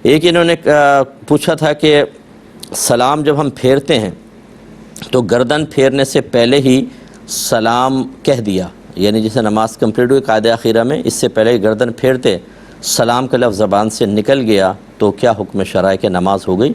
ایک انہوں نے پوچھا تھا کہ سلام جب ہم پھیرتے ہیں تو گردن پھیرنے سے پہلے ہی سلام کہہ دیا، یعنی جسے نماز کمپلیٹ ہوئی قاعدہ اخیرہ میں اس سے پہلے گردن پھیرتے سلام کا لفظ زبان سے نکل گیا تو کیا حکم شرعی کہ نماز ہو گئی؟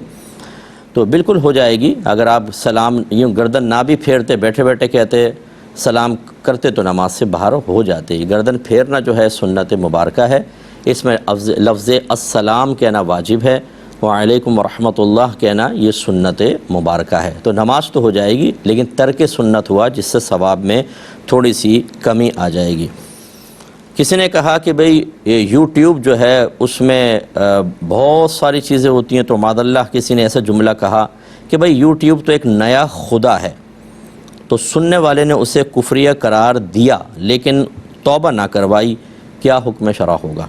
تو بالکل ہو جائے گی۔ اگر آپ سلام یوں گردن نہ بھی پھیرتے، بیٹھے بیٹھے کہتے سلام کرتے تو نماز سے باہر ہو جاتے۔ گردن پھیرنا جو ہے سنت مبارکہ ہے، اس میں لفظ السلام کہنا واجب ہے، وعلیکم ورحمۃ اللہ کہنا یہ سنت مبارکہ ہے۔ تو نماز تو ہو جائے گی لیکن ترک سنت ہوا جس سے ثواب میں تھوڑی سی کمی آ جائے گی۔ کسی نے کہا کہ بھئی یہ یوٹیوب جو ہے اس میں بہت ساری چیزیں ہوتی ہیں، تو معاذ اللہ کسی نے ایسا جملہ کہا کہ بھئی یوٹیوب تو ایک نیا خدا ہے، تو سننے والے نے اسے کفریہ قرار دیا لیکن توبہ نہ کروائی، کیا حکم شرع ہوگا؟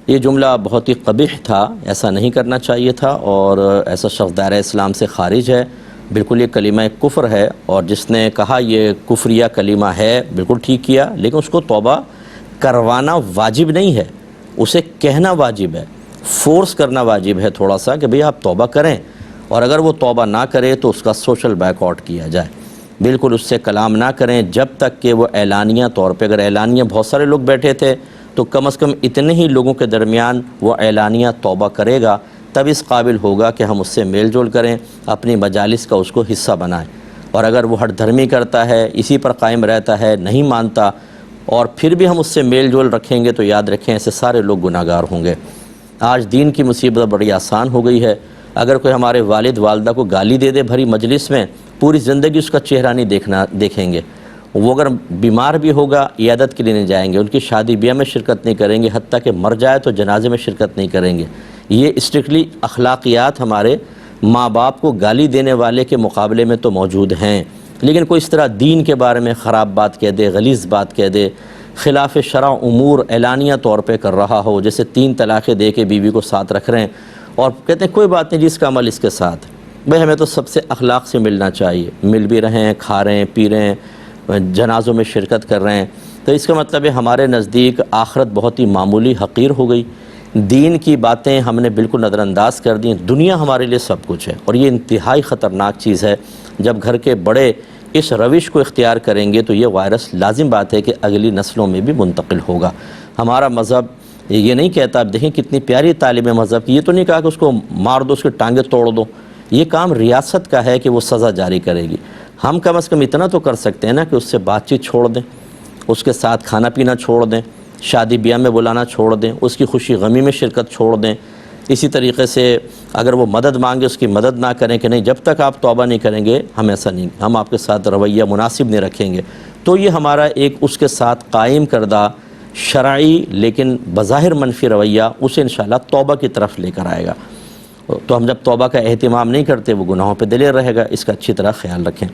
یہ جملہ بہت ہی قبیح تھا، ایسا نہیں کرنا چاہیے تھا، اور ایسا شخص دائرہ اسلام سے خارج ہے، بالکل یہ کلمہ کفر ہے، اور جس نے کہا یہ کفریہ کلمہ ہے بالکل ٹھیک کیا، لیکن اس کو توبہ کروانا واجب نہیں ہے، اسے کہنا واجب ہے، فورس کرنا واجب ہے تھوڑا سا کہ بھئی آپ توبہ کریں، اور اگر وہ توبہ نہ کرے تو اس کا سوشل بیک آؤٹ کیا جائے، بالکل اس سے کلام نہ کریں جب تک کہ وہ اعلانیہ طور پہ، اگر اعلانیہ بہت سارے لوگ بیٹھے تھے تو کم از کم اتنے ہی لوگوں کے درمیان وہ اعلانیہ توبہ کرے گا، تب اس قابل ہوگا کہ ہم اس سے میل جول کریں، اپنی مجالس کا اس کو حصہ بنائیں۔ اور اگر وہ ہٹ دھرمی کرتا ہے، اسی پر قائم رہتا ہے، نہیں مانتا، اور پھر بھی ہم اس سے میل جول رکھیں گے تو یاد رکھیں ایسے سارے لوگ گناہ گار ہوں گے۔ آج دین کی مصیبت بڑی آسان ہو گئی ہے، اگر کوئی ہمارے والد والدہ کو گالی دے دے بھری مجلس میں، پوری زندگی اس کا چہرہ نہیں دیکھیں گے، وہ اگر بیمار بھی ہوگا عیادت کے لیے نہیں جائیں گے، ان کی شادی بیاہ میں شرکت نہیں کریں گے، حتیٰ کہ مر جائے تو جنازے میں شرکت نہیں کریں گے۔ یہ اسٹرکٹلی اخلاقیات ہمارے ماں باپ کو گالی دینے والے کے مقابلے میں تو موجود ہیں، لیکن کوئی اس طرح دین کے بارے میں خراب بات کہہ دے، غلیظ بات کہہ دے، خلاف شرع امور اعلانیہ طور پہ کر رہا ہو، جیسے 3 طلاقیں دے کے بیوی کو ساتھ رکھ رہے ہیں اور کہتے ہیں کوئی بات نہیں جس کا عمل اس کے ساتھ، بھئی ہمیں تو سب سے اخلاق سے ملنا چاہیے، مل بھی رہے ہیں، کھا رہے ہیں، پی رہے ہیں، جنازوں میں شرکت کر رہے ہیں، تو اس کا مطلب ہے ہمارے نزدیک آخرت بہت ہی معمولی حقیر ہو گئی، دین کی باتیں ہم نے بالکل نظر انداز کر دیں، دنیا ہمارے لیے سب کچھ ہے، اور یہ انتہائی خطرناک چیز ہے۔ جب گھر کے بڑے اس روش کو اختیار کریں گے تو یہ وائرس لازم بات ہے کہ اگلی نسلوں میں بھی منتقل ہوگا۔ ہمارا مذہب یہ نہیں کہتا، اب دیکھیں کتنی پیاری تعلیم ہے مذہب کی، یہ تو نہیں کہا کہ اس کو مار دو، اس کے ٹانگیں توڑ دو، یہ کام ریاست کا ہے کہ وہ سزا جاری کرے گی۔ ہم کم از کم اتنا تو کر سکتے ہیں نا کہ اس سے بات چیت چھوڑ دیں، اس کے ساتھ کھانا پینا چھوڑ دیں، شادی بیاہ میں بلانا چھوڑ دیں، اس کی خوشی غمی میں شرکت چھوڑ دیں۔ اسی طریقے سے اگر وہ مدد مانگے اس کی مدد نہ کریں کہ نہیں جب تک آپ توبہ نہیں کریں گے ہم ایسا نہیں، ہم آپ کے ساتھ رویہ مناسب نہیں رکھیں گے، تو یہ ہمارا ایک اس کے ساتھ قائم کردہ شرعی لیکن بظاہر منفی رویہ اسے انشاءاللہ توبہ کی طرف لے کر آئے گا۔ تو ہم جب توبہ کا اہتمام نہیں کرتے وہ گناہوں پہ دلیر رہے گا، اس کا اچھی طرح خیال رکھیں۔